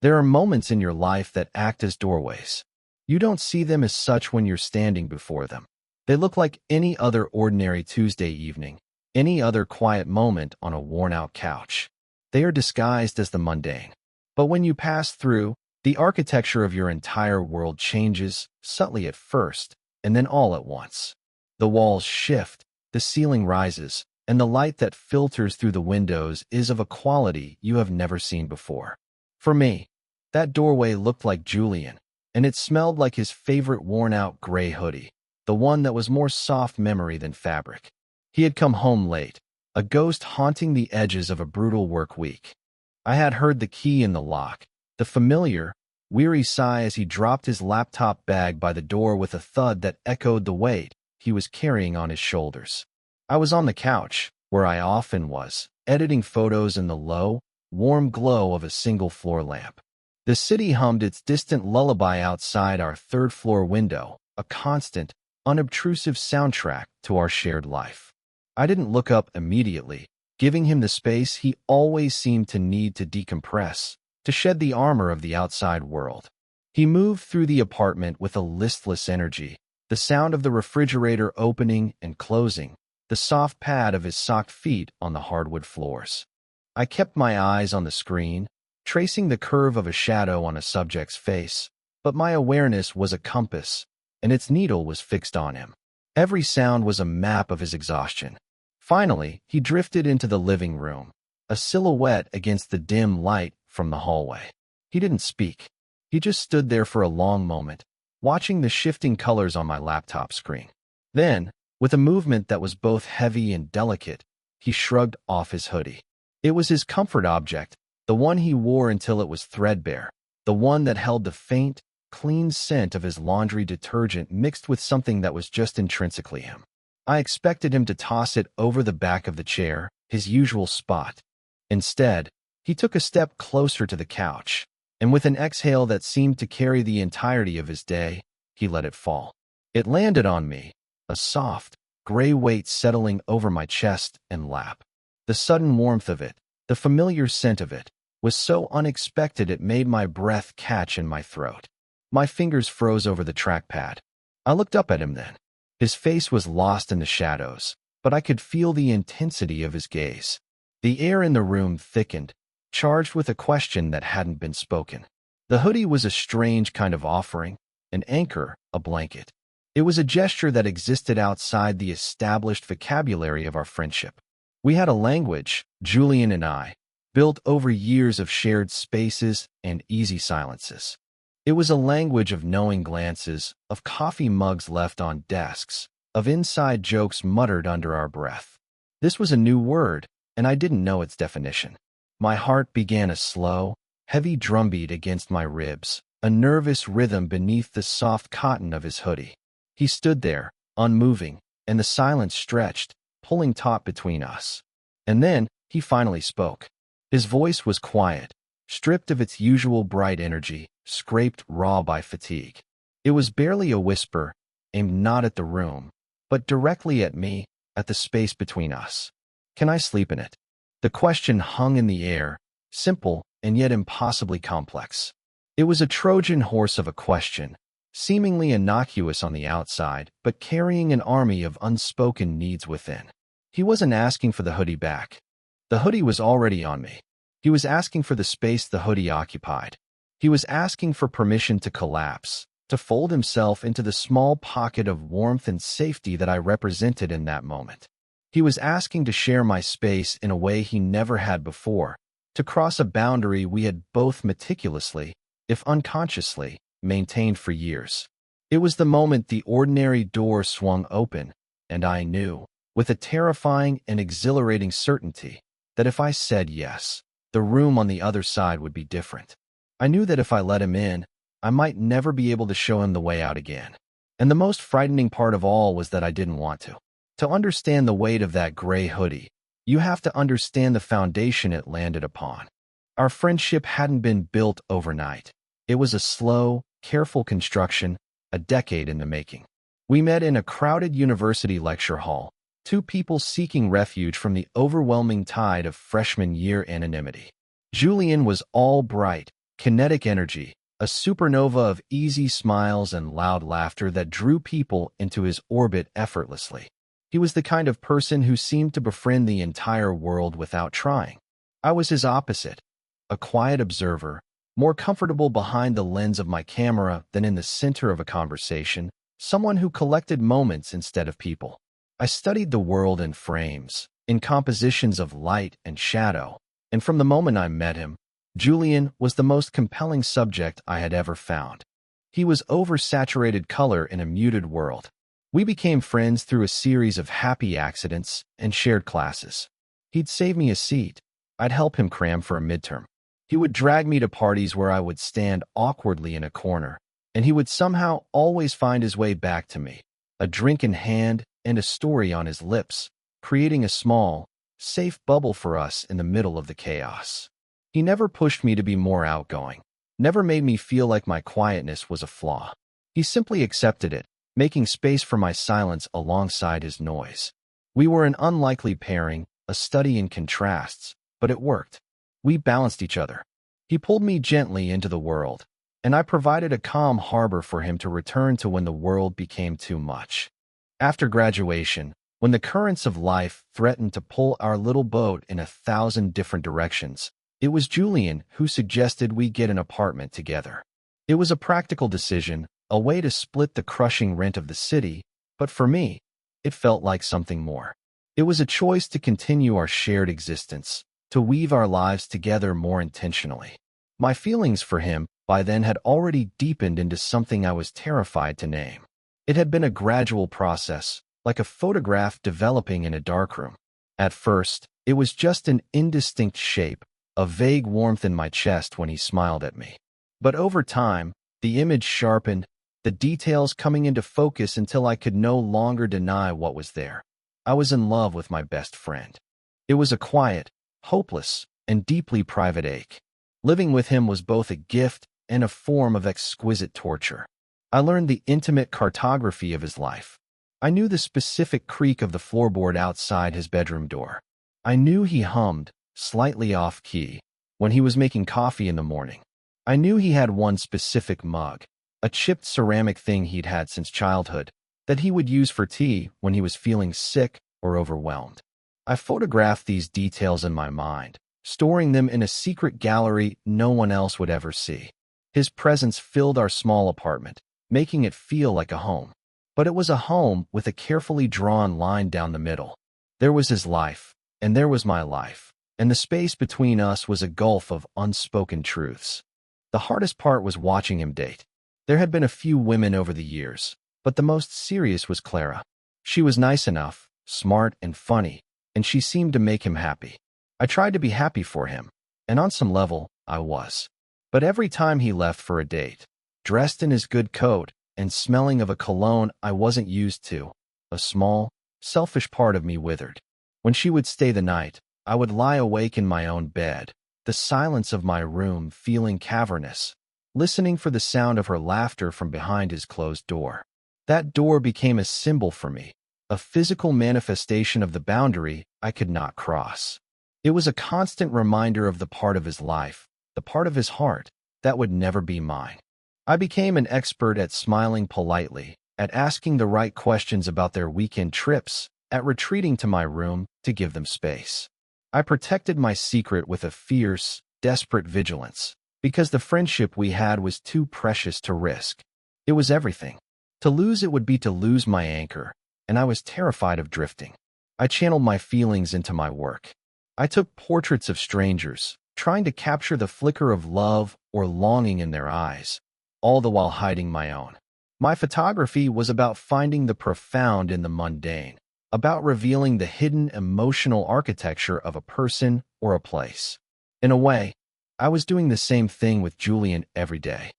There are moments in your life that act as doorways. You don't see them as such when you're standing before them. They look like any other ordinary Tuesday evening, any other quiet moment on a worn-out couch. They are disguised as the mundane. But when you pass through, the architecture of your entire world changes, subtly at first, and then all at once. The walls shift, the ceiling rises, and the light that filters through the windows is of a quality you have never seen before. For me, that doorway looked like Julian, and it smelled like his favorite worn-out gray hoodie, the one that was more soft memory than fabric. He had come home late, a ghost haunting the edges of a brutal work week. I had heard the key in the lock, the familiar, weary sigh as he dropped his laptop bag by the door with a thud that echoed the weight he was carrying on his shoulders. I was on the couch, where I often was, editing photos in the low, warm glow of a single-floor lamp. The city hummed its distant lullaby outside our third-floor window, a constant, unobtrusive soundtrack to our shared life. I didn't look up immediately, giving him the space he always seemed to need to decompress, to shed the armor of the outside world. He moved through the apartment with a listless energy, the sound of the refrigerator opening and closing, the soft pad of his socked feet on the hardwood floors. I kept my eyes on the screen, tracing the curve of a shadow on a subject's face, but my awareness was a compass, and its needle was fixed on him. Every sound was a map of his exhaustion. Finally, he drifted into the living room, a silhouette against the dim light from the hallway. He didn't speak. He just stood there for a long moment, watching the shifting colors on my laptop screen. Then, with a movement that was both heavy and delicate, he shrugged off his hoodie. It was his comfort object, the one he wore until it was threadbare, the one that held the faint, clean scent of his laundry detergent mixed with something that was just intrinsically him. I expected him to toss it over the back of the chair, his usual spot. Instead, he took a step closer to the couch, and with an exhale that seemed to carry the entirety of his day, he let it fall. It landed on me, a soft, gray weight settling over my chest and lap. The sudden warmth of it, the familiar scent of it, was so unexpected it made my breath catch in my throat. My fingers froze over the trackpad. I looked up at him then. His face was lost in the shadows, but I could feel the intensity of his gaze. The air in the room thickened, charged with a question that hadn't been spoken. The hoodie was a strange kind of offering, an anchor, a blanket. It was a gesture that existed outside the established vocabulary of our friendship. We had a language, Julian and I, built over years of shared spaces and easy silences. It was a language of knowing glances, of coffee mugs left on desks, of inside jokes muttered under our breath. This was a new word, and I didn't know its definition. My heart began a slow, heavy drumbeat against my ribs, a nervous rhythm beneath the soft cotton of his hoodie. He stood there, unmoving, and the silence stretched, pulling taut between us. And then, he finally spoke. His voice was quiet, stripped of its usual bright energy, scraped raw by fatigue. It was barely a whisper, aimed not at the room, but directly at me, at the space between us. Can I sleep in it? The question hung in the air, simple and yet impossibly complex. It was a Trojan horse of a question, seemingly innocuous on the outside, but carrying an army of unspoken needs within. He wasn't asking for the hoodie back. The hoodie was already on me. He was asking for the space the hoodie occupied. He was asking for permission to collapse, to fold himself into the small pocket of warmth and safety that I represented in that moment. He was asking to share my space in a way he never had before, to cross a boundary we had both meticulously, if unconsciously, maintained for years. It was the moment the ordinary door swung open, and I knew, with a terrifying and exhilarating certainty, that if I said yes, the room on the other side would be different. I knew that if I let him in, I might never be able to show him the way out again. And the most frightening part of all was that I didn't want to. To understand the weight of that gray hoodie, you have to understand the foundation it landed upon. Our friendship hadn't been built overnight. It was a slow, careful construction, a decade in the making. We met in a crowded university lecture hall, two people seeking refuge from the overwhelming tide of freshman year anonymity. Julian was all bright, kinetic energy, a supernova of easy smiles and loud laughter that drew people into his orbit effortlessly. He was the kind of person who seemed to befriend the entire world without trying. I was his opposite, a quiet observer, more comfortable behind the lens of my camera than in the center of a conversation, someone who collected moments instead of people. I studied the world in frames, in compositions of light and shadow, and from the moment I met him, Julian was the most compelling subject I had ever found. He was oversaturated color in a muted world. We became friends through a series of happy accidents and shared classes. He'd save me a seat. I'd help him cram for a midterm. He would drag me to parties where I would stand awkwardly in a corner, and he would somehow always find his way back to me, a drink in hand and a story on his lips, creating a small, safe bubble for us in the middle of the chaos. He never pushed me to be more outgoing, never made me feel like my quietness was a flaw. He simply accepted it, making space for my silence alongside his noise. We were an unlikely pairing, a study in contrasts, but it worked. We balanced each other. He pulled me gently into the world, and I provided a calm harbor for him to return to when the world became too much. After graduation, when the currents of life threatened to pull our little boat in 1,000 different directions, it was Julian who suggested we get an apartment together. It was a practical decision, a way to split the crushing rent of the city, but for me, it felt like something more. It was a choice to continue our shared existence, to weave our lives together more intentionally. My feelings for him by then had already deepened into something I was terrified to name. It had been a gradual process, like a photograph developing in a darkroom. At first, it was just an indistinct shape, a vague warmth in my chest when he smiled at me. But over time, the image sharpened, the details coming into focus until I could no longer deny what was there. I was in love with my best friend. It was a quiet, hopeless, and deeply private ache. Living with him was both a gift and a form of exquisite torture. I learned the intimate cartography of his life. I knew the specific creak of the floorboard outside his bedroom door. I knew he hummed, slightly off-key, when he was making coffee in the morning. I knew he had one specific mug, a chipped ceramic thing he'd had since childhood, that he would use for tea when he was feeling sick or overwhelmed. I photographed these details in my mind, storing them in a secret gallery no one else would ever see. His presence filled our small apartment, making it feel like a home. But it was a home with a carefully drawn line down the middle. There was his life, and there was my life, and the space between us was a gulf of unspoken truths. The hardest part was watching him date. There had been a few women over the years, but the most serious was Clara. She was nice enough, smart and funny, and she seemed to make him happy. I tried to be happy for him, and on some level, I was. But every time he left for a date, dressed in his good coat and smelling of a cologne I wasn't used to, a small, selfish part of me withered. When she would stay the night, I would lie awake in my own bed, the silence of my room feeling cavernous, listening for the sound of her laughter from behind his closed door. That door became a symbol for me, a physical manifestation of the boundary I could not cross. It was a constant reminder of the part of his life, the part of his heart, that would never be mine. I became an expert at smiling politely, at asking the right questions about their weekend trips, at retreating to my room to give them space. I protected my secret with a fierce, desperate vigilance, because the friendship we had was too precious to risk. It was everything. To lose it would be to lose my anchor, and I was terrified of drifting. I channeled my feelings into my work. I took portraits of strangers, trying to capture the flicker of love or longing in their eyes, all the while hiding my own. My photography was about finding the profound in the mundane, about revealing the hidden emotional architecture of a person or a place. In a way, I was doing the same thing with Julian every day.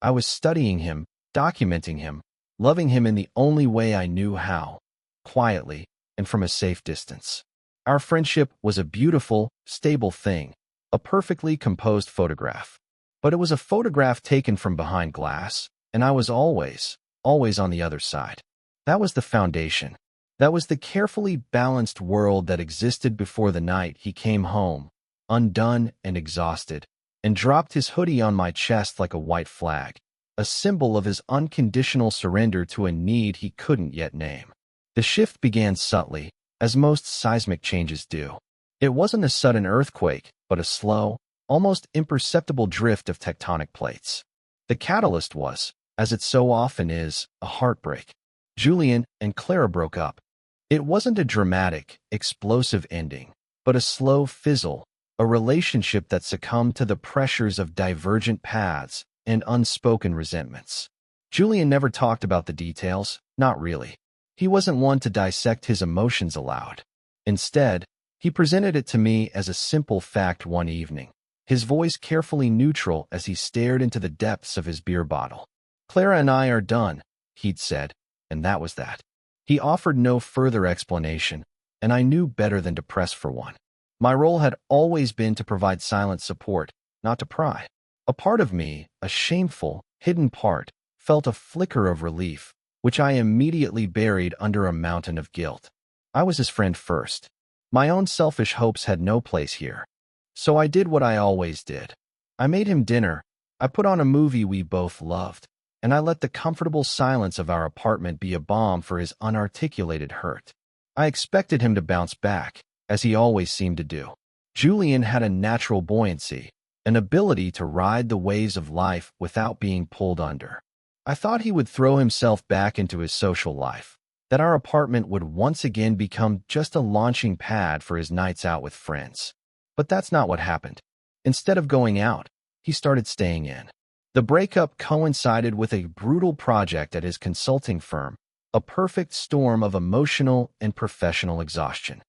I was studying him, documenting him, loving him in the only way I knew how, quietly and from a safe distance. Our friendship was a beautiful, stable thing, a perfectly composed photograph. But it was a photograph taken from behind glass, and I was always on the other side. That was the foundation. That was the carefully balanced world that existed before the night he came home, undone and exhausted, and dropped his hoodie on my chest like a white flag, a symbol of his unconditional surrender to a need he couldn't yet name. The shift began subtly, as most seismic changes do. It wasn't a sudden earthquake, but a slow, almost imperceptible drift of tectonic plates. The catalyst was, as it so often is, a heartbreak. Julian and Clara broke up. It wasn't a dramatic, explosive ending, but a slow fizzle, a relationship that succumbed to the pressures of divergent paths and unspoken resentments. Julian never talked about the details, not really. He wasn't one to dissect his emotions aloud. Instead, he presented it to me as a simple fact one evening, his voice carefully neutral as he stared into the depths of his beer bottle. "Clara and I are done," he'd said, and that was that. He offered no further explanation, and I knew better than to press for one. My role had always been to provide silent support, not to pry. A part of me, a shameful, hidden part, felt a flicker of relief, which I immediately buried under a mountain of guilt. I was his friend first. My own selfish hopes had no place here. So I did what I always did. I made him dinner, I put on a movie we both loved, and I let the comfortable silence of our apartment be a balm for his unarticulated hurt. I expected him to bounce back, as he always seemed to do. Julian had a natural buoyancy, an ability to ride the waves of life without being pulled under. I thought he would throw himself back into his social life, that our apartment would once again become just a launching pad for his nights out with friends. But that's not what happened. Instead of going out, he started staying in. The breakup coincided with a brutal project at his consulting firm, a perfect storm of emotional and professional exhaustion.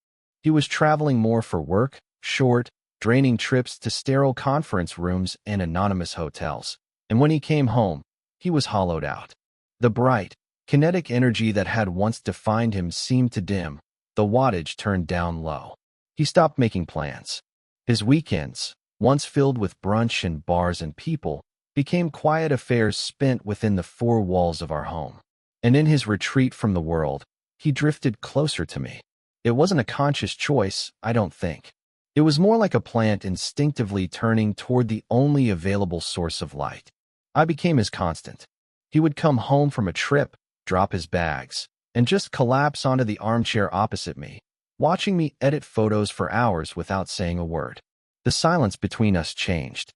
He was traveling more for work, short, draining trips to sterile conference rooms and anonymous hotels. And when he came home, he was hollowed out. The bright, kinetic energy that had once defined him seemed to dim, the wattage turned down low. He stopped making plans. His weekends, once filled with brunch and bars and people, became quiet affairs spent within the four walls of our home. And in his retreat from the world, he drifted closer to me. It wasn't a conscious choice, I don't think. It was more like a plant instinctively turning toward the only available source of light. I became his constant. He would come home from a trip, drop his bags, and just collapse onto the armchair opposite me, watching me edit photos for hours without saying a word. The silence between us changed.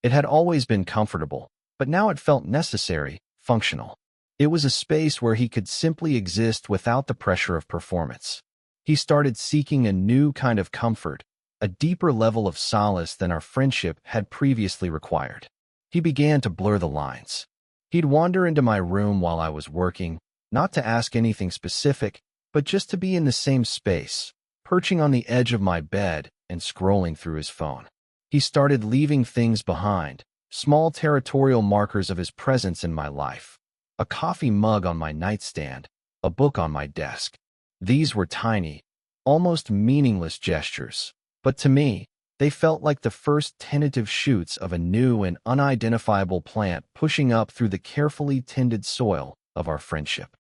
It had always been comfortable, but now it felt necessary, functional. It was a space where he could simply exist without the pressure of performance. He started seeking a new kind of comfort, a deeper level of solace than our friendship had previously required. He began to blur the lines. He'd wander into my room while I was working, not to ask anything specific, but just to be in the same space, perching on the edge of my bed and scrolling through his phone. He started leaving things behind, small territorial markers of his presence in my life. A coffee mug on my nightstand, a book on my desk. These were tiny, almost meaningless gestures, but to me, they felt like the first tentative shoots of a new and unidentifiable plant pushing up through the carefully tended soil of our friendship.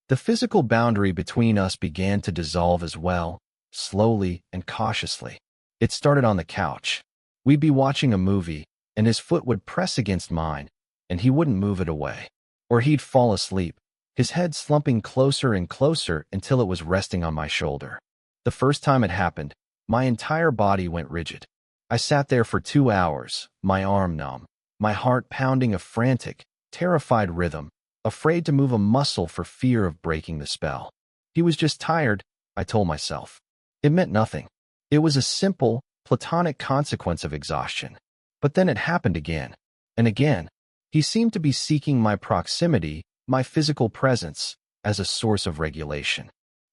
The physical boundary between us began to dissolve as well, slowly and cautiously. It started on the couch. We'd be watching a movie, and his foot would press against mine, and he wouldn't move it away. Or he'd fall asleep, his head slumping closer and closer until it was resting on my shoulder. The first time it happened, my entire body went rigid. I sat there for 2 hours, my arm numb, my heart pounding a frantic, terrified rhythm, afraid to move a muscle for fear of breaking the spell. He was just tired, I told myself. It meant nothing. It was a simple, platonic consequence of exhaustion. But then it happened again, and again. He seemed to be seeking my proximity, my physical presence, as a source of regulation.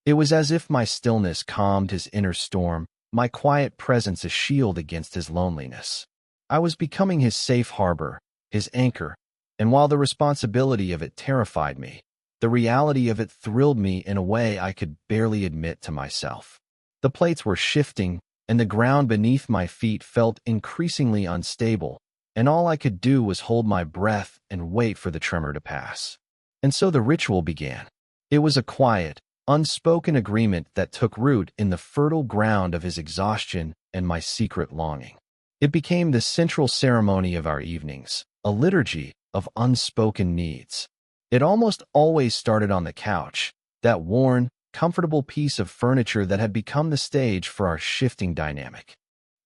It was as if my stillness calmed his inner storm, my quiet presence a shield against his loneliness. I was becoming his safe harbor, his anchor, and while the responsibility of it terrified me, the reality of it thrilled me in a way I could barely admit to myself. The plates were shifting, and the ground beneath my feet felt increasingly unstable, and all I could do was hold my breath and wait for the tremor to pass. And so the ritual began. It was a quiet, unspoken agreement that took root in the fertile ground of his exhaustion and my secret longing. It became the central ceremony of our evenings, a liturgy of unspoken needs. It almost always started on the couch, that worn, comfortable piece of furniture that had become the stage for our shifting dynamic.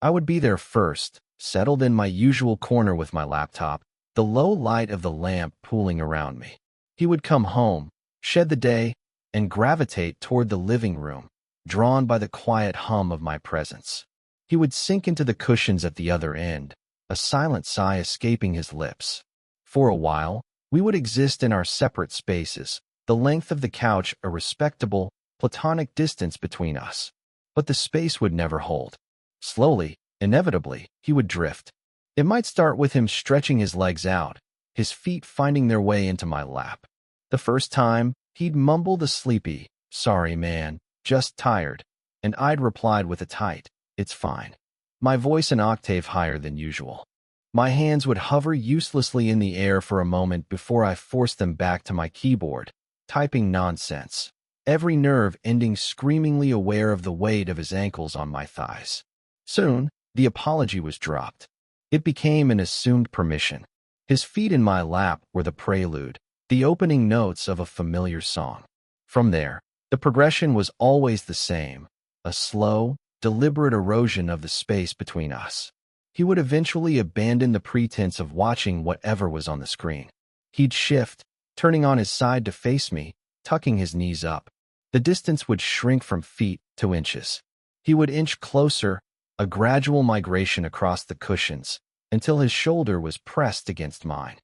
I would be there first, settled in my usual corner with my laptop, the low light of the lamp pooling around me. He would come home, shed the day, and gravitate toward the living room, drawn by the quiet hum of my presence. He would sink into the cushions at the other end, a silent sigh escaping his lips. For a while, we would exist in our separate spaces, the length of the couch a respectable, platonic distance between us. But the space would never hold. Slowly, inevitably, he would drift. It might start with him stretching his legs out, his feet finding their way into my lap. The first time, he'd mumble the sleepy, "Sorry, man, just tired," and I'd replied with a tight, "It's fine," my voice an octave higher than usual. My hands would hover uselessly in the air for a moment before I forced them back to my keyboard, typing nonsense, every nerve ending screamingly aware of the weight of his ankles on my thighs. Soon, the apology was dropped. It became an assumed permission. His feet in my lap were the prelude, the opening notes of a familiar song. From there, the progression was always the same, a slow, deliberate erosion of the space between us. He would eventually abandon the pretense of watching whatever was on the screen. He'd shift, turning on his side to face me, tucking his knees up. The distance would shrink from feet to inches. He would inch closer, a gradual migration across the cushions, until his shoulder was pressed against mine.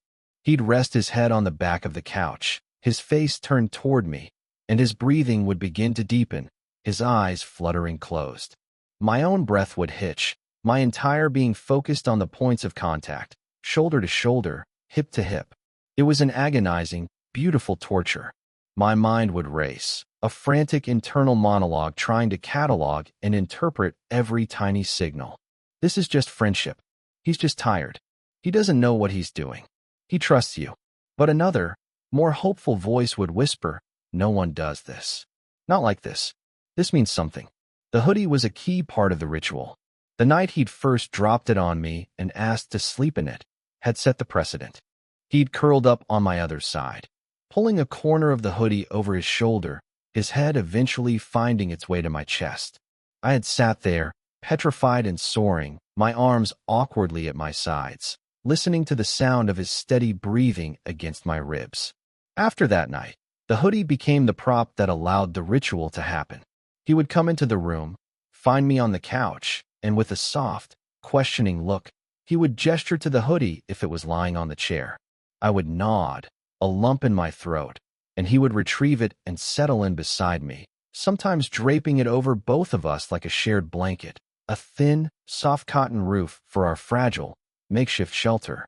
He'd rest his head on the back of the couch, his face turned toward me, and his breathing would begin to deepen, his eyes fluttering closed. My own breath would hitch, my entire being focused on the points of contact, shoulder to shoulder, hip to hip. It was an agonizing, beautiful torture. My mind would race, a frantic internal monologue trying to catalog and interpret every tiny signal. This is just friendship. He's just tired. He doesn't know what he's doing. He trusts you. But another, more hopeful voice would whisper, "No one does this. Not like this. This means something." The hoodie was a key part of the ritual. The night he'd first dropped it on me and asked to sleep in it had set the precedent. He'd curled up on my other side, pulling a corner of the hoodie over his shoulder, his head eventually finding its way to my chest. I had sat there, petrified and soaring, my arms awkwardly at my sides, listening to the sound of his steady breathing against my ribs. After that night, the hoodie became the prop that allowed the ritual to happen. He would come into the room, find me on the couch, and with a soft, questioning look, he would gesture to the hoodie if it was lying on the chair. I would nod, a lump in my throat, and he would retrieve it and settle in beside me, sometimes draping it over both of us like a shared blanket, a thin, soft cotton roof for our fragile, makeshift shelter.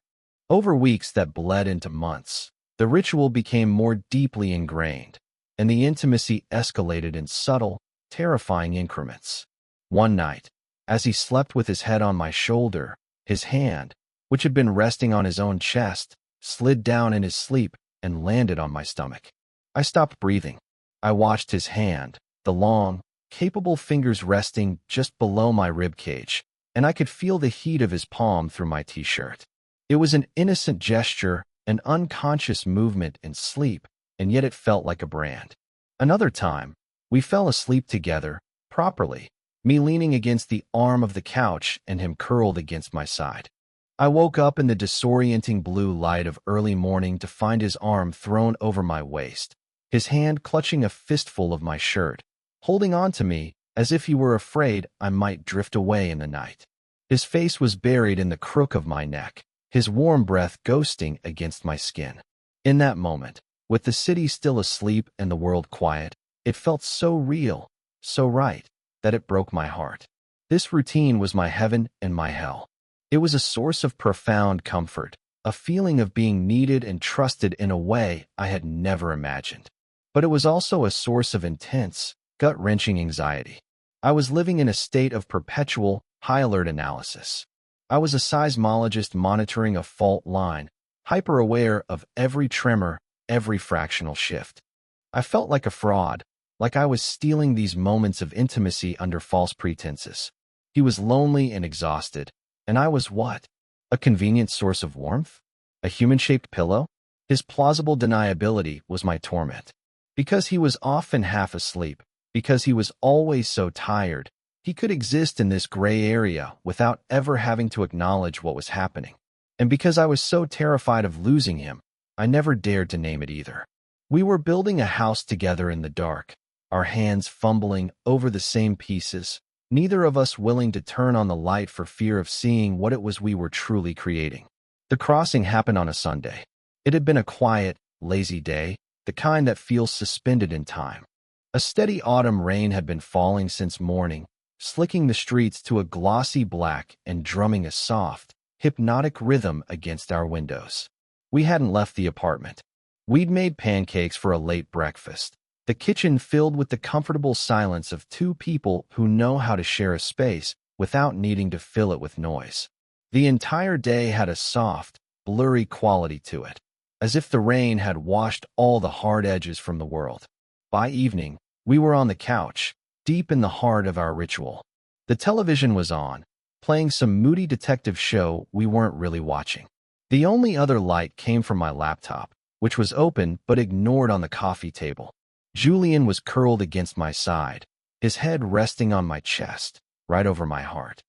Over weeks that bled into months, the ritual became more deeply ingrained, and the intimacy escalated in subtle, terrifying increments. One night, as he slept with his head on my shoulder, his hand, which had been resting on his own chest, slid down in his sleep and landed on my stomach. I stopped breathing. I watched his hand, the long, capable fingers resting just below my rib cage, and I could feel the heat of his palm through my t-shirt. It was an innocent gesture, an unconscious movement in sleep, and yet it felt like a brand. Another time, we fell asleep together, properly, me leaning against the arm of the couch and him curled against my side. I woke up in the disorienting blue light of early morning to find his arm thrown over my waist, his hand clutching a fistful of my shirt, holding on to me as if he were afraid I might drift away in the night. His face was buried in the crook of my neck, his warm breath ghosting against my skin. In that moment, with the city still asleep and the world quiet, it felt so real, so right, that it broke my heart. This routine was my heaven and my hell. It was a source of profound comfort, a feeling of being needed and trusted in a way I had never imagined. But it was also a source of intense, gut-wrenching anxiety. I was living in a state of perpetual, high-alert analysis. I was a seismologist monitoring a fault line, hyper-aware of every tremor, every fractional shift. I felt like a fraud, like I was stealing these moments of intimacy under false pretenses. He was lonely and exhausted, And I was what? A convenient source of warmth? A human-shaped pillow? His plausible deniability was my torment. Because he was often half asleep, because he was always so tired, he could exist in this gray area without ever having to acknowledge what was happening. And because I was so terrified of losing him, I never dared to name it either. We were building a house together in the dark, our hands fumbling over the same pieces, neither of us willing to turn on the light for fear of seeing what it was we were truly creating. The crossing happened on a Sunday. It had been a quiet, lazy day, the kind that feels suspended in time. A steady autumn rain had been falling since morning, slicking the streets to a glossy black and drumming a soft, hypnotic rhythm against our windows. We hadn't left the apartment. We'd made pancakes for a late breakfast, the kitchen filled with the comfortable silence of two people who know how to share a space without needing to fill it with noise. The entire day had a soft, blurry quality to it, as if the rain had washed all the hard edges from the world. By evening, we were on the couch, deep in the heart of our ritual. The television was on, playing some moody detective show we weren't really watching. The only other light came from my laptop, which was open but ignored on the coffee table. Julian was curled against my side, his head resting on my chest, right over my heart.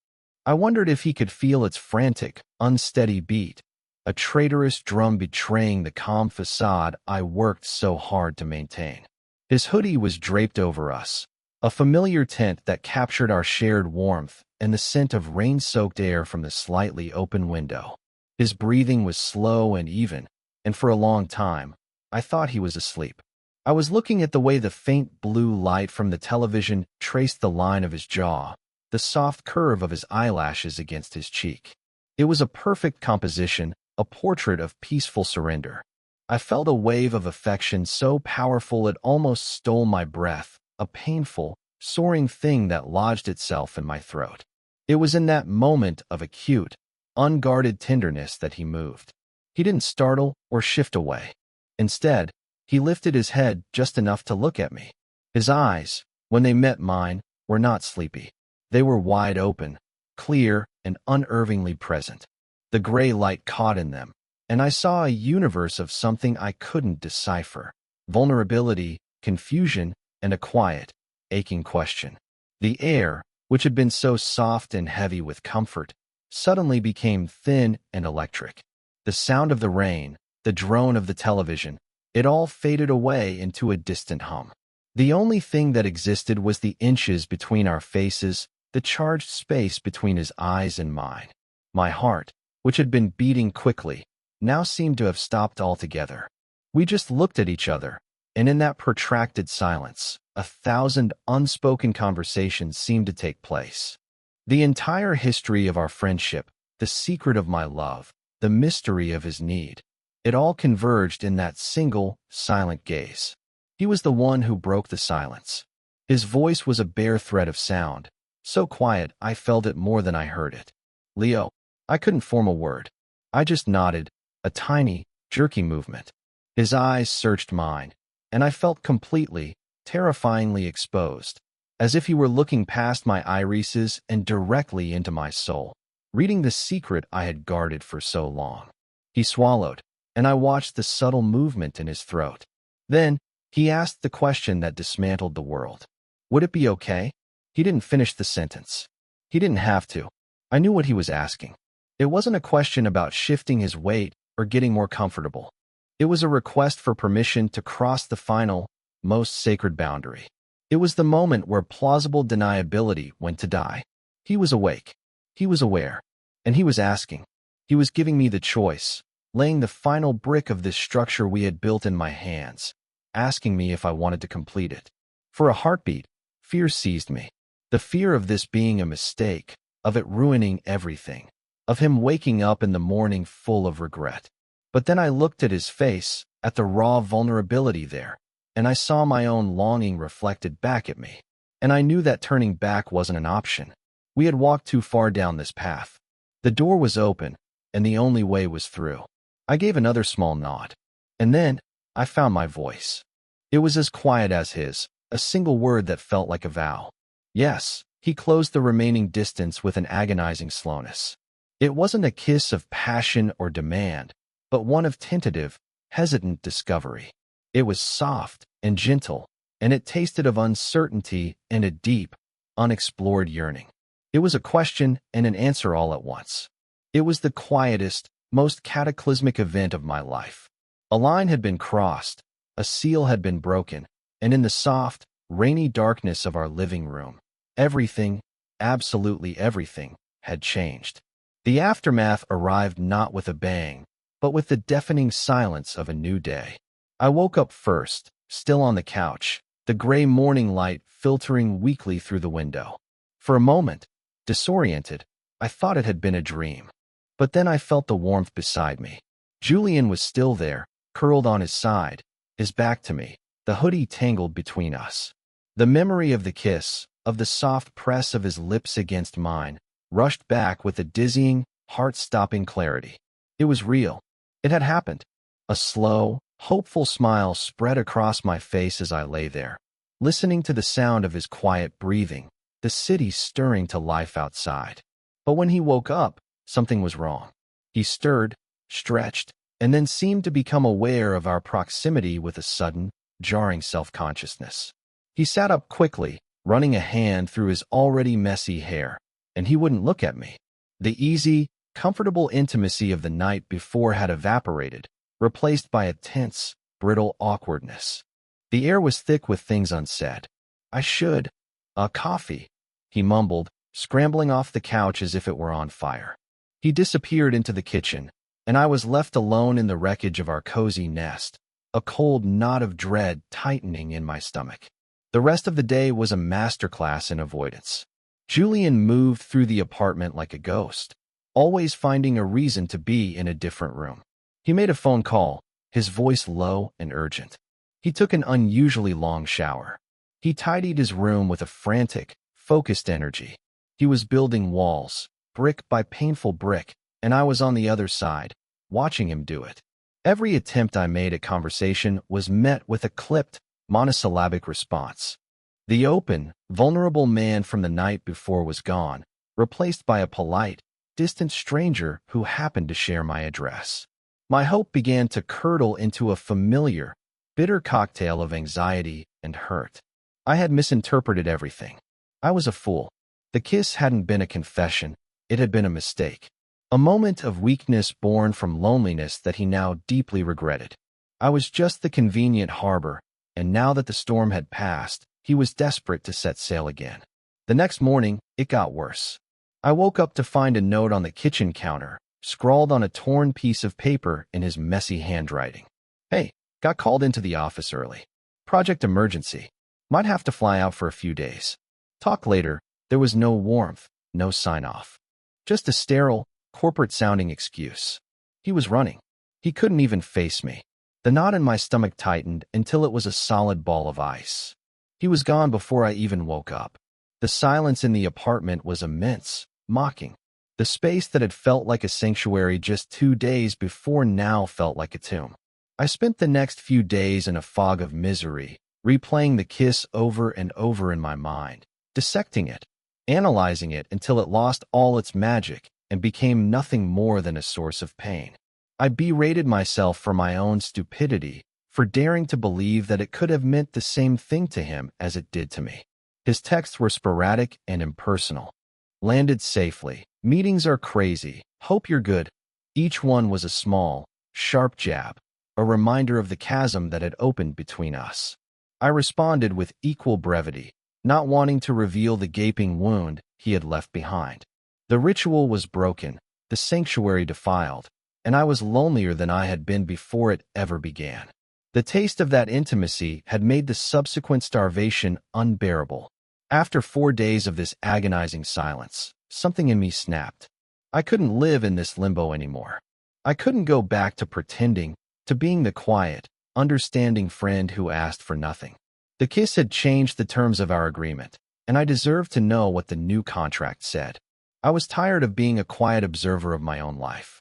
I wondered if he could feel its frantic, unsteady beat, a traitorous drum betraying the calm facade I worked so hard to maintain. His hoodie was draped over us, a familiar tint that captured our shared warmth and the scent of rain-soaked air from the slightly open window. His breathing was slow and even, and for a long time, I thought he was asleep. I was looking at the way the faint blue light from the television traced the line of his jaw, the soft curve of his eyelashes against his cheek. It was a perfect composition, a portrait of peaceful surrender. I felt a wave of affection so powerful it almost stole my breath, a painful, soaring thing that lodged itself in my throat. It was in that moment of acute, unguarded tenderness that he moved. He didn't startle or shift away. Instead, he lifted his head just enough to look at me. His eyes, when they met mine, were not sleepy. They were wide open, clear, and unervingly present. The gray light caught in them, and I saw a universe of something I couldn't decipher: vulnerability, confusion, and a quiet, aching question. The air, which had been so soft and heavy with comfort, suddenly became thin and electric. The sound of the rain, the drone of the television, it all faded away into a distant hum. The only thing that existed was the inches between our faces, the charged space between his eyes and mine. My heart, which had been beating quickly, now seemed to have stopped altogether. We just looked at each other, and in that protracted silence, 1,000 unspoken conversations seemed to take place. The entire history of our friendship, the secret of my love, the mystery of his need, it all converged in that single, silent gaze. He was the one who broke the silence. His voice was a bare thread of sound, so quiet I felt it more than I heard it. "Leo." I couldn't form a word. I just nodded, a tiny, jerky movement. His eyes searched mine, and I felt completely, terrifyingly exposed, as if he were looking past my irises and directly into my soul, reading the secret I had guarded for so long. He swallowed, and I watched the subtle movement in his throat. Then, he asked the question that dismantled the world. Would it be okay? He didn't finish the sentence. He didn't have to. I knew what he was asking. It wasn't a question about shifting his weight or getting more comfortable. It was a request for permission to cross the final, most sacred boundary. It was the moment where plausible deniability went to die. He was awake. He was aware. And he was asking. He was giving me the choice, laying the final brick of this structure we had built in my hands, asking me if I wanted to complete it. For a heartbeat, fear seized me. The fear of this being a mistake, of it ruining everything, of him waking up in the morning full of regret. But then I looked at his face, at the raw vulnerability there, and I saw my own longing reflected back at me. And I knew that turning back wasn't an option. We had walked too far down this path. The door was open, and the only way was through. I gave another small nod. And then, I found my voice. It was as quiet as his, a single word that felt like a vow. Yes, he closed the remaining distance with an agonizing slowness. It wasn't a kiss of passion or demand, but one of tentative, hesitant discovery. It was soft and gentle, and it tasted of uncertainty and a deep, unexplored yearning. It was a question and an answer all at once. It was the quietest, most cataclysmic event of my life. A line had been crossed, a seal had been broken, and in the soft, rainy darkness of our living room, everything, absolutely everything, had changed. The aftermath arrived not with a bang, but with the deafening silence of a new day. I woke up first, still on the couch, the gray morning light filtering weakly through the window. For a moment, disoriented, I thought it had been a dream. But then I felt the warmth beside me. Julian was still there, curled on his side, his back to me, the hoodie tangled between us. The memory of the kiss, of the soft press of his lips against mine, rushed back with a dizzying, heart-stopping clarity. It was real. It had happened. A slow, hopeful smile spread across my face as I lay there, listening to the sound of his quiet breathing, the city stirring to life outside. But when he woke up, something was wrong. He stirred, stretched, and then seemed to become aware of our proximity with a sudden, jarring self-consciousness. He sat up quickly, running a hand through his already messy hair, and he wouldn't look at me. The easy, comfortable intimacy of the night before had evaporated, replaced by a tense, brittle awkwardness. The air was thick with things unsaid. Coffee, he mumbled, scrambling off the couch as if it were on fire. He disappeared into the kitchen, and I was left alone in the wreckage of our cozy nest, a cold knot of dread tightening in my stomach. The rest of the day was a masterclass in avoidance. Julian moved through the apartment like a ghost, always finding a reason to be in a different room. He made a phone call, his voice low and urgent. He took an unusually long shower. He tidied his room with a frantic, focused energy. He was building walls, brick by painful brick, and I was on the other side, watching him do it. Every attempt I made at conversation was met with a clipped, monosyllabic response. The open, vulnerable man from the night before was gone, replaced by a polite, distant stranger who happened to share my address. My hope began to curdle into a familiar, bitter cocktail of anxiety and hurt. I had misinterpreted everything. I was a fool. The kiss hadn't been a confession, it had been a mistake. A moment of weakness born from loneliness that he now deeply regretted. I was just the convenient harbor, and now that the storm had passed, he was desperate to set sail again. The next morning, it got worse. I woke up to find a note on the kitchen counter, scrawled on a torn piece of paper in his messy handwriting. Hey, got called into the office early. Project emergency. Might have to fly out for a few days. Talk later. There was no warmth, no sign-off. Just a sterile, corporate-sounding excuse. He was running. He couldn't even face me. The knot in my stomach tightened until it was a solid ball of ice. He was gone before I even woke up. The silence in the apartment was immense, mocking. The space that had felt like a sanctuary just 2 days before now felt like a tomb. I spent the next few days in a fog of misery, replaying the kiss over and over in my mind, dissecting it, analyzing it until it lost all its magic and became nothing more than a source of pain. I berated myself for my own stupidity, for daring to believe that it could have meant the same thing to him as it did to me. His texts were sporadic and impersonal. Landed safely. Meetings are crazy. Hope you're good. Each one was a small, sharp jab, a reminder of the chasm that had opened between us. I responded with equal brevity, not wanting to reveal the gaping wound he had left behind. The ritual was broken, the sanctuary defiled, and I was lonelier than I had been before it ever began. The taste of that intimacy had made the subsequent starvation unbearable. After 4 days of this agonizing silence, something in me snapped. I couldn't live in this limbo anymore. I couldn't go back to pretending, to being the quiet, understanding friend who asked for nothing. The kiss had changed the terms of our agreement, and I deserved to know what the new contract said. I was tired of being a quiet observer of my own life.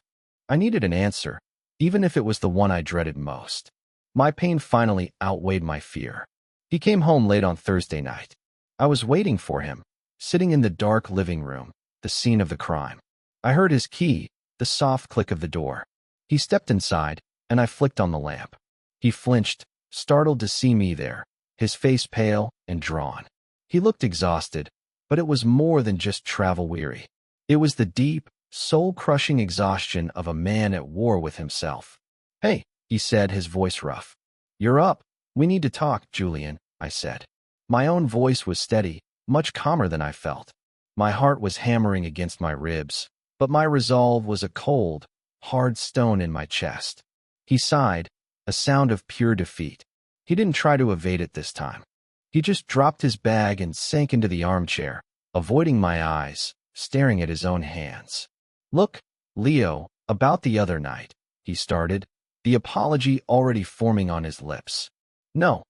I needed an answer, even if it was the one I dreaded most. My pain finally outweighed my fear. He came home late on Thursday night. I was waiting for him, sitting in the dark living room, the scene of the crime. I heard his key, the soft click of the door. He stepped inside, and I flicked on the lamp. He flinched, startled to see me there, his face pale and drawn. He looked exhausted, but it was more than just travel-weary. It was the deep, soul-crushing exhaustion of a man at war with himself. "Hey," he said, his voice rough. "You're up. We need to talk, Julian," I said. My own voice was steady, much calmer than I felt. My heart was hammering against my ribs, but my resolve was a cold, hard stone in my chest. He sighed, a sound of pure defeat. He didn't try to evade it this time. He just dropped his bag and sank into the armchair, avoiding my eyes, staring at his own hands. "Look, Leo, about the other night," he started, the apology already forming on his lips. "No."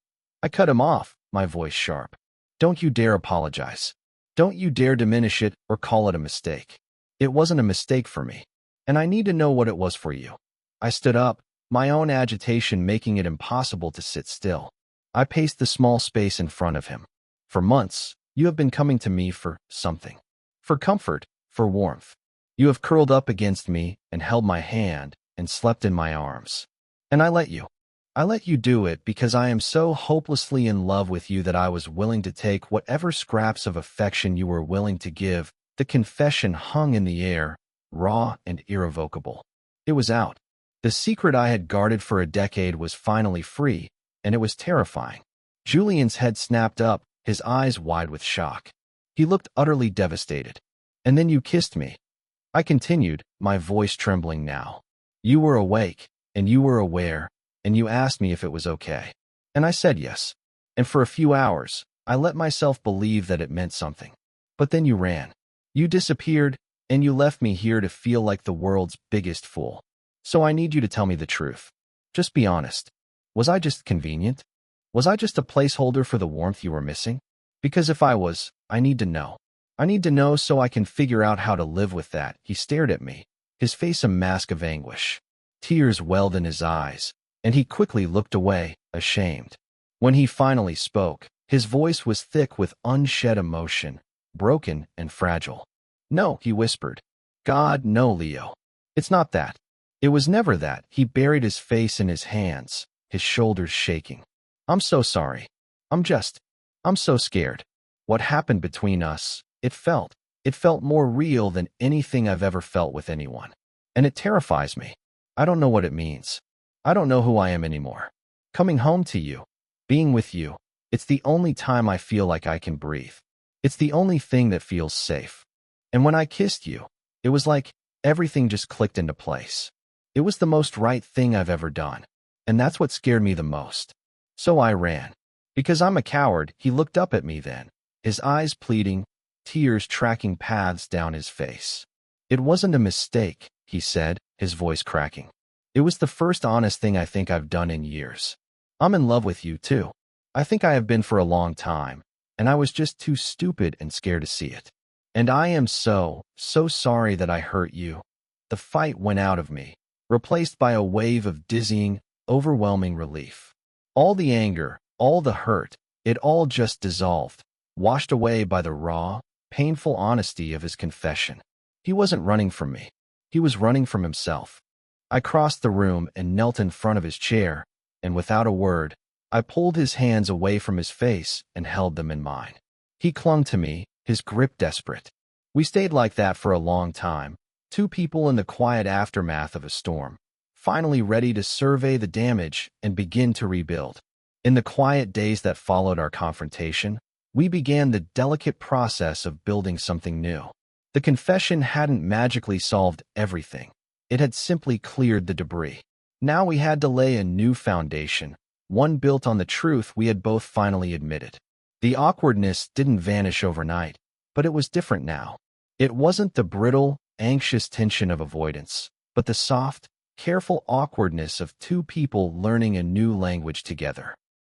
I cut him off, my voice sharp. "Don't you dare apologize. Don't you dare diminish it or call it a mistake. It wasn't a mistake for me, and I need to know what it was for you." I stood up, my own agitation making it impossible to sit still. I paced the small space in front of him. "For months, you have been coming to me for something. For comfort, for warmth. You have curled up against me and held my hand and slept in my arms. And I let you. I let you do it because I am so hopelessly in love with you that I was willing to take whatever scraps of affection you were willing to give." The confession hung in the air, raw and irrevocable. It was out. The secret I had guarded for a decade was finally free, and it was terrifying. Julian's head snapped up, his eyes wide with shock. He looked utterly devastated. "And then you kissed me," I continued, my voice trembling now. "You were awake, and you were aware, and you asked me if it was okay. And I said yes. And for a few hours, I let myself believe that it meant something. But then you ran. You disappeared, and you left me here to feel like the world's biggest fool. So I need you to tell me the truth. Just be honest. Was I just convenient? Was I just a placeholder for the warmth you were missing? Because if I was, I need to know. I need to know so I can figure out how to live with that." He stared at me, his face a mask of anguish. Tears welled in his eyes, and he quickly looked away, ashamed. When he finally spoke, his voice was thick with unshed emotion, broken and fragile. "No," he whispered. "God, no, Leo. It's not that. It was never that." He buried his face in his hands, his shoulders shaking. "I'm so sorry. I'm so scared. What happened between us, it felt more real than anything I've ever felt with anyone. And it terrifies me. I don't know what it means. I don't know who I am anymore. Coming home to you, being with you, it's the only time I feel like I can breathe. It's the only thing that feels safe. And when I kissed you, it was like everything just clicked into place. It was the most right thing I've ever done. And that's what scared me the most. So I ran. Because I'm a coward." He looked up at me then, his eyes pleading, tears tracking paths down his face. "It wasn't a mistake," he said, his voice cracking. "It was the first honest thing I think I've done in years. I'm in love with you, too. I think I have been for a long time, and I was just too stupid and scared to see it. And I am so sorry that I hurt you." The fight went out of me, replaced by a wave of dizzying, overwhelming relief. All the anger, all the hurt, it all just dissolved, washed away by the raw, painful honesty of his confession. He wasn't running from me. He was running from himself. I crossed the room and knelt in front of his chair, and without a word, I pulled his hands away from his face and held them in mine. He clung to me, his grip desperate. We stayed like that for a long time, two people in the quiet aftermath of a storm, finally ready to survey the damage and begin to rebuild. In the quiet days that followed our confrontation, we began the delicate process of building something new. The confession hadn't magically solved everything. It had simply cleared the debris. Now we had to lay a new foundation, one built on the truth we had both finally admitted. The awkwardness didn't vanish overnight, but it was different now. It wasn't the brittle, anxious tension of avoidance, but the soft, careful awkwardness of two people learning a new language together.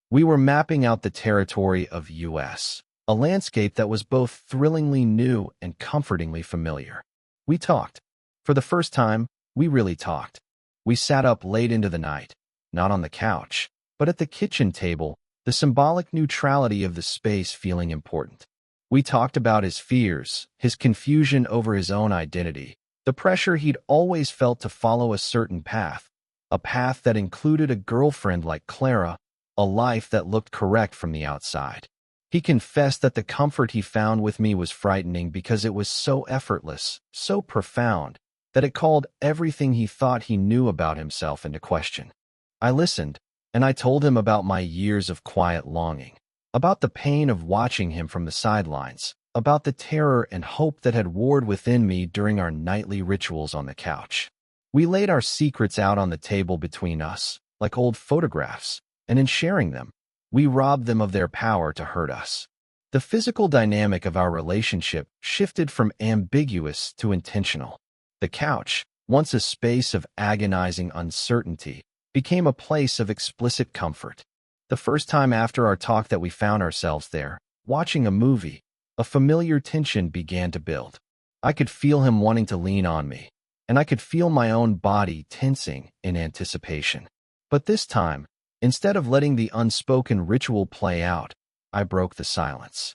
We were mapping out the territory of U.S., a landscape that was both thrillingly new and comfortingly familiar. We talked. For the first time, we really talked. We sat up late into the night, not on the couch, but at the kitchen table, the symbolic neutrality of the space feeling important. We talked about his fears, his confusion over his own identity, The pressure he'd always felt to follow a certain path, a path that included a girlfriend like Clara, a life that looked correct from the outside. He confessed that the comfort he found with me was frightening because it was so effortless, so profound, that it called everything he thought he knew about himself into question. I listened, and I told him about my years of quiet longing, about the pain of watching him from the sidelines, about the terror and hope that had warred within me during our nightly rituals on the couch. We laid our secrets out on the table between us, like old photographs, and in sharing them, we robbed them of their power to hurt us. The physical dynamic of our relationship shifted from ambiguous to intentional. The couch, once a space of agonizing uncertainty, became a place of explicit comfort. The first time after our talk that we found ourselves there, watching a movie, a familiar tension began to build. I could feel him wanting to lean on me, and I could feel my own body tensing in anticipation. But this time, instead of letting the unspoken ritual play out, I broke the silence.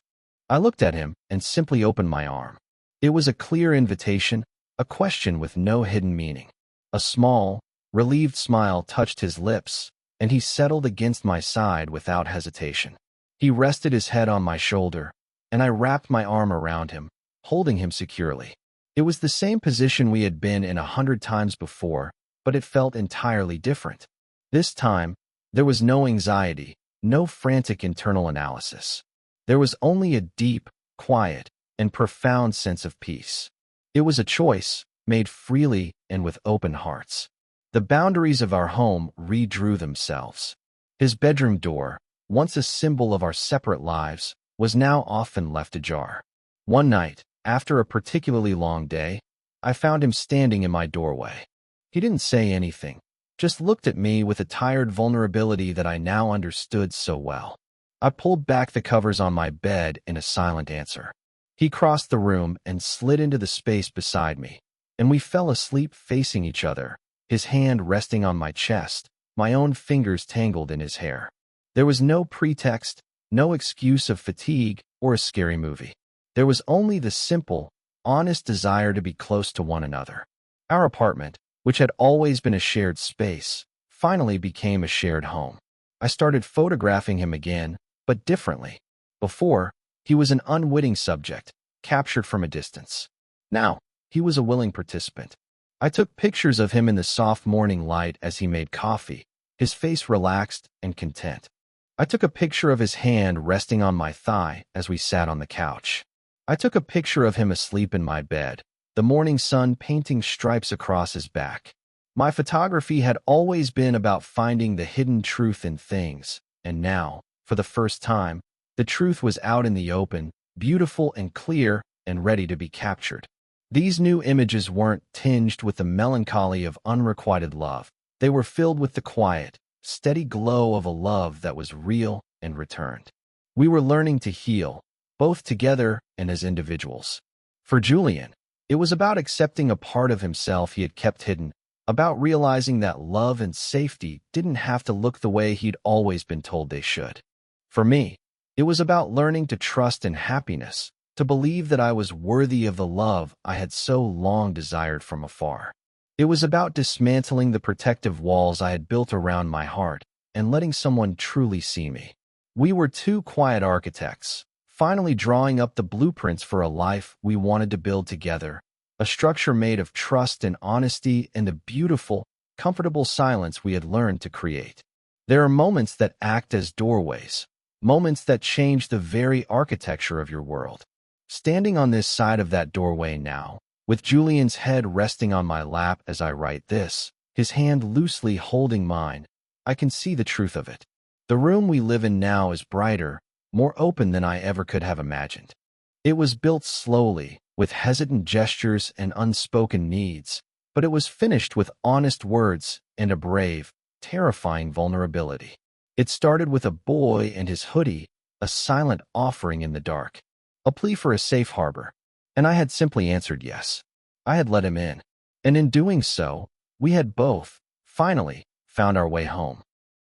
I looked at him and simply opened my arm. It was a clear invitation, a question with no hidden meaning. A small, relieved smile touched his lips, and he settled against my side without hesitation. He rested his head on my shoulder, and I wrapped my arm around him, holding him securely. It was the same position we had been in 100 times before, but it felt entirely different. This time, there was no anxiety, no frantic internal analysis. There was only a deep, quiet, and profound sense of peace. It was a choice, made freely and with open hearts. The boundaries of our home redrew themselves. His bedroom door, once a symbol of our separate lives, was now often left ajar. One night, after a particularly long day, I found him standing in my doorway. He didn't say anything, just looked at me with a tired vulnerability that I now understood so well. I pulled back the covers on my bed in a silent answer. He crossed the room and slid into the space beside me, and we fell asleep facing each other, his hand resting on my chest, my own fingers tangled in his hair. There was no pretext, no excuse of fatigue or a scary movie. There was only the simple, honest desire to be close to one another. Our apartment, which had always been a shared space, finally became a shared home. I started photographing him again, but differently. Before, he was an unwitting subject, captured from a distance. Now, he was a willing participant. I took pictures of him in the soft morning light as he made coffee, his face relaxed and content. I took a picture of his hand resting on my thigh as we sat on the couch. I took a picture of him asleep in my bed, the morning sun painting stripes across his back. My photography had always been about finding the hidden truth in things, and now, for the first time, the truth was out in the open, beautiful and clear and ready to be captured. These new images weren't tinged with the melancholy of unrequited love. They were filled with the quiet, steady glow of a love that was real and returned. We were learning to heal, both together and as individuals. For Julian, it was about accepting a part of himself he had kept hidden, about realizing that love and safety didn't have to look the way he'd always been told they should. For me, it was about learning to trust in happiness, to believe that I was worthy of the love I had so long desired from afar. It was about dismantling the protective walls I had built around my heart and letting someone truly see me. We were two quiet architects, finally drawing up the blueprints for a life we wanted to build together, a structure made of trust and honesty and the beautiful, comfortable silence we had learned to create. There are moments that act as doorways, moments that change the very architecture of your world. Standing on this side of that doorway now, with Julian's head resting on my lap as I write this, his hand loosely holding mine, I can see the truth of it. The room we live in now is brighter, more open than I ever could have imagined. It was built slowly, with hesitant gestures and unspoken needs, but it was finished with honest words and a brave, terrifying vulnerability. It started with a boy and his hoodie, a silent offering in the dark, a plea for a safe harbor, and I had simply answered yes. I had let him in, and in doing so, we had both, finally, found our way home.